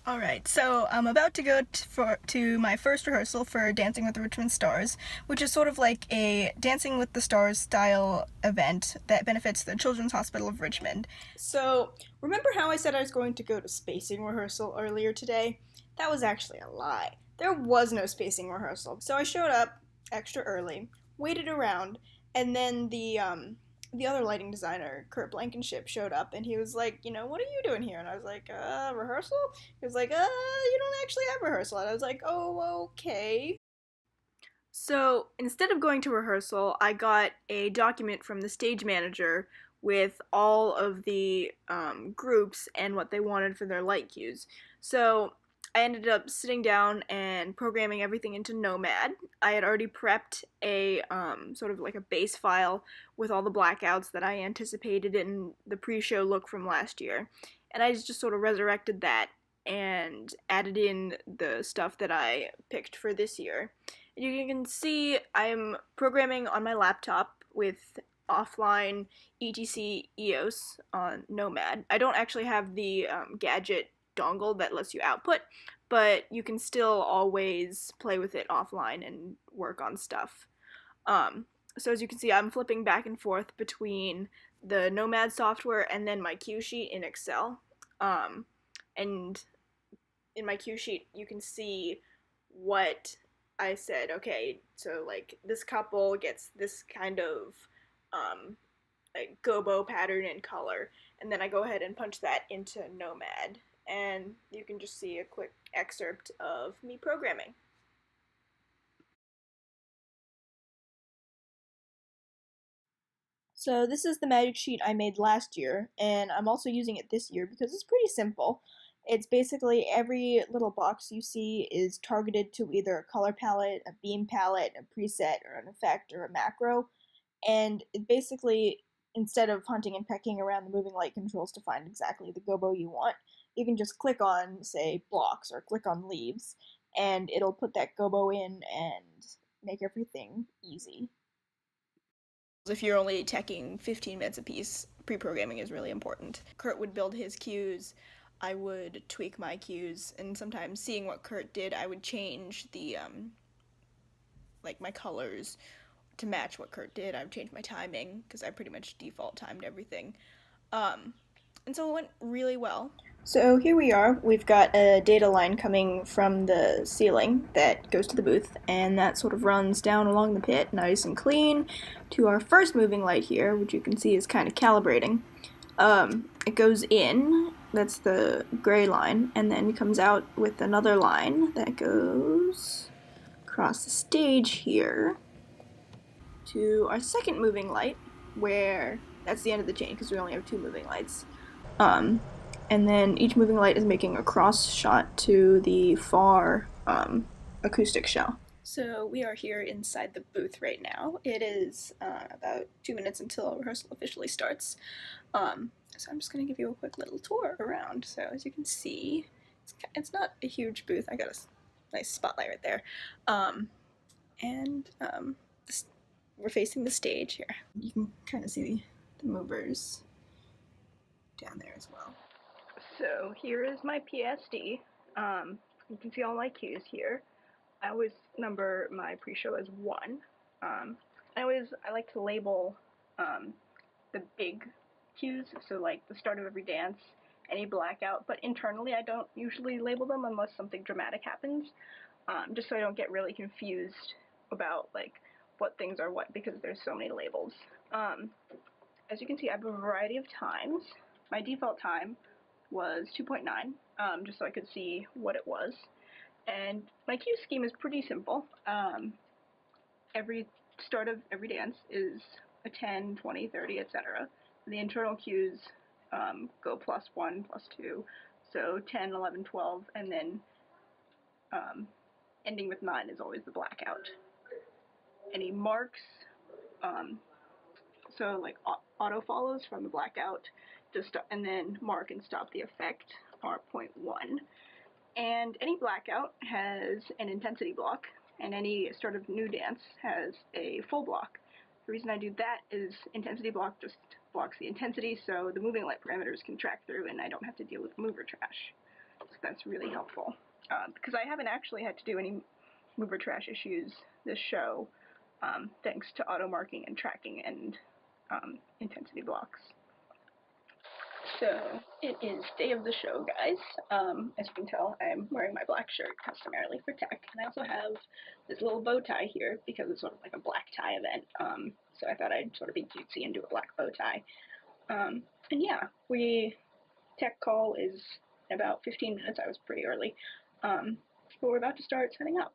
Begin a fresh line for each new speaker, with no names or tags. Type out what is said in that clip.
Alright, so I'm about to go to my first rehearsal for Dancing with the Richmond Stars, which is sort of like a Dancing with the Stars style event that benefits the Children's Hospital of Richmond. So, remember how I said I was going to go to spacing rehearsal earlier today? That was actually a lie. There was no spacing rehearsal. So I showed up extra early, waited around, and then the other lighting designer, Kurt Blankenship, showed up and he was like, what are you doing here? And I was like, rehearsal? He was like, you don't actually have rehearsal. And I was like, oh, okay. So instead of going to rehearsal, I got a document from the stage manager with all of the groups and what they wanted for their light cues. So I ended up sitting down and programming everything into Nomad. I had already prepped a sort of like a base file with all the blackouts that I anticipated in the pre-show look from last year. And I just sort of resurrected that and added in the stuff that I picked for this year. You can see I'm programming on my laptop with offline etc EOS on Nomad. I don't actually have the gadget dongle that lets you output, but you can still always play with it offline and work on stuff. So as you can see, I'm flipping back and forth between the Nomad software and then my cue sheet in Excel. And in my cue sheet, you can see what I said. Okay, so like this couple gets this kind of like gobo pattern and color, and then I go ahead and punch that into Nomad, and you can just see a quick excerpt of me programming. So this is the magic sheet I made last year, and I'm also using it this year because it's pretty simple. It's basically every little box you see is targeted to either a color palette, a beam palette, a preset, or an effect, or a macro. And it basically, instead of hunting and pecking around the moving light controls to find exactly the gobo you want, you can just click on, say, blocks or click on leaves, and it'll put that gobo in and make everything easy. If you're only taking 15 minutes apiece, pre-programming is really important. Kurt would build his cues, I would tweak my cues, and sometimes seeing what Kurt did, I would change the like my colors to match what Kurt did. I would change my timing because I pretty much default timed everything. Um, and so it went really well. So here we are. We've got a data line coming from the ceiling that goes to the booth, and that sort of runs down along the pit, nice and clean, to our first moving light here, which you can see is kind of calibrating. It goes in, that's the gray line, and then comes out with another line that goes across the stage here to our second moving light, where that's the end of the chain because we only have two moving lights. And then each moving light is making a cross shot to the far acoustic shell. So we are here inside the booth right now. It is about 2 minutes until rehearsal officially starts. So I'm just going to give you a quick little tour around. So as you can see, it's not a huge booth. I got a nice spotlight right there. And we're facing the stage here. You can kind of see the movers down there as well. So here is my PSD. You can see all my cues here. I always number my pre-show as 1. I like to label the big cues, so like the start of every dance, any blackout, but internally I don't usually label them unless something dramatic happens, just so I don't get really confused about like what things are what because there's so many labels. As you can see, I have a variety of times. My default time was 2.9, just so I could see what it was. And my cue scheme is pretty simple. Every start of every dance is a 10, 20, 30, etc. The internal cues go +1, +2, so 10, 11, 12, and then ending with 9 is always the blackout. Any marks, so like auto follows from the blackout, and then mark and stop the effect are 0.1. And any blackout has an intensity block, and any start of new dance has a full block. The reason I do that is intensity block just blocks the intensity, so the moving light parameters can track through and I don't have to deal with mover trash. that's really helpful. Because I haven't actually had to do any mover trash issues this show, thanks to auto marking and tracking and intensity blocks. So it is day of the show, guys. As you can tell, I'm wearing my black shirt customarily for tech, and I also have this little bow tie here because it's sort of like a black tie event. So I thought I'd sort of be cutesy and do a black bow tie. And yeah, tech call is about 15 minutes. I was pretty early. But we're about to start setting up.